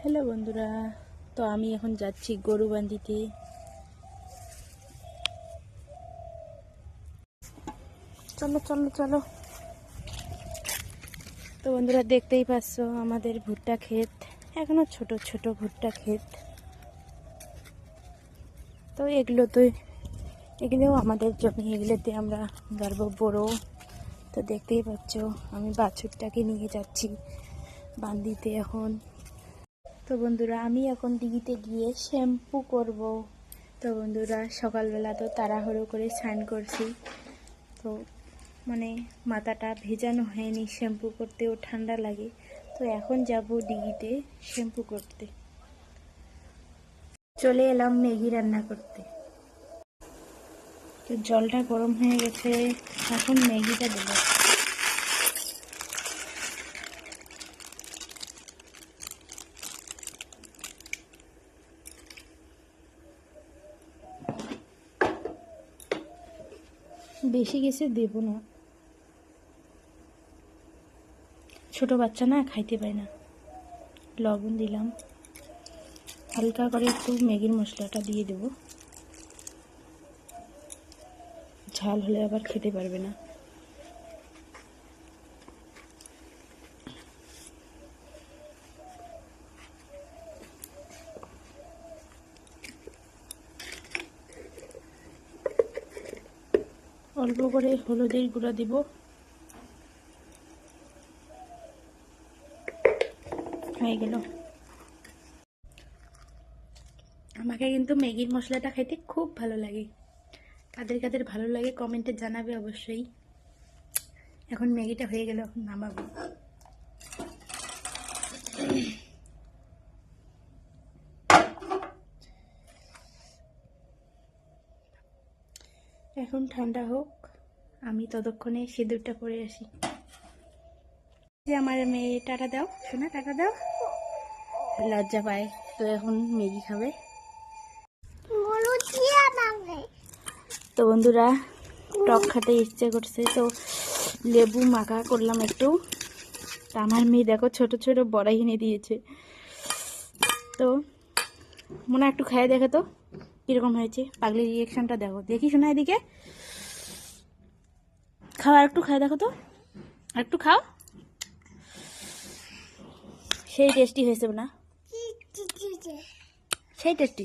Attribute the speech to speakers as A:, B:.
A: Hello বন্ধুরা, তো আমি এখন যাচ্ছি গরু বান্ধিতে। চলো চলো চলো। তো বন্ধুরা দেখতেই পাচ্ছ আমাদের ভুট্টা ক্ষেত, এখনো ছোট ছোট ভুট্টা ক্ষেত। তো এগুলোও আমাদের জমি, এগুলোতে আমরা গাড়বো বড়ো। তো দেখতেই পাচ্ছ আমি বাছুরটাকে নিয়ে যাচ্ছি বান্ধিতে এখন। তো বন্ধুরা আমি এখন দিঘিতে গিয়ে শ্যাম্পু করব। তো বন্ধুরা সকালবেলা তো তাড়াহুড়ো করে স্নান করছি, তো মাথাটা ভেজানো হয়নি, শ্যাম্পু করতেও ঠান্ডা লাগে। তো এখন যাব দিঘিতে শ্যাম্পু করতে। চলে এলাম ম্যাগি রান্না করতে। তো জলটা গরম হয়ে গেছে, এখন ম্যাগিটা দেবো। বেশি গেছে দেব না, ছোট বাচ্চা না, খাইতে পায় না। লবণ দিলাম, হালকা করে একটু ম্যাগির মশলাটা দিয়ে দেব, ঝাল হলে আবার খেতে পারবে না। অল্প করে হলুদের গুঁড়া দিব, হয়ে গেল। আমাকে কিন্তু ম্যাগির মশলাটা খাইতে খুব ভালো লাগে। কাদের কাদের ভালো লাগে কমেন্টে জানাবে অবশ্যই। এখন ম্যাগিটা হয়ে গেল, এখন নামাবো। এখন ঠান্ডা হোক, আমি ততক্ষণে সিঁদুরটা পরে আসি। যে আমার মেয়ে টাটা দাও, শোনা টাটা দাও, লজ্জা পায়। তো এখন ম্যাগি খাবে। তো বন্ধুরা টক খেতে ইচ্ছে করছে, তো লেবু মাখা করলাম একটু। তা আমার মেয়ে দেখো ছোট ছোট বড়াই এনে দিয়েছে। তো মনে একটু খাইয়ে দেখে তো কীরকম হয়েছে, পাগলি রিয়েকশনটা দেখো। দেখি শোনা এদিকে, খাও, আর একটু খাই দেখো তো, আর একটু খাও। সেই টেস্টি হয়েছে না, সেই টেস্টি।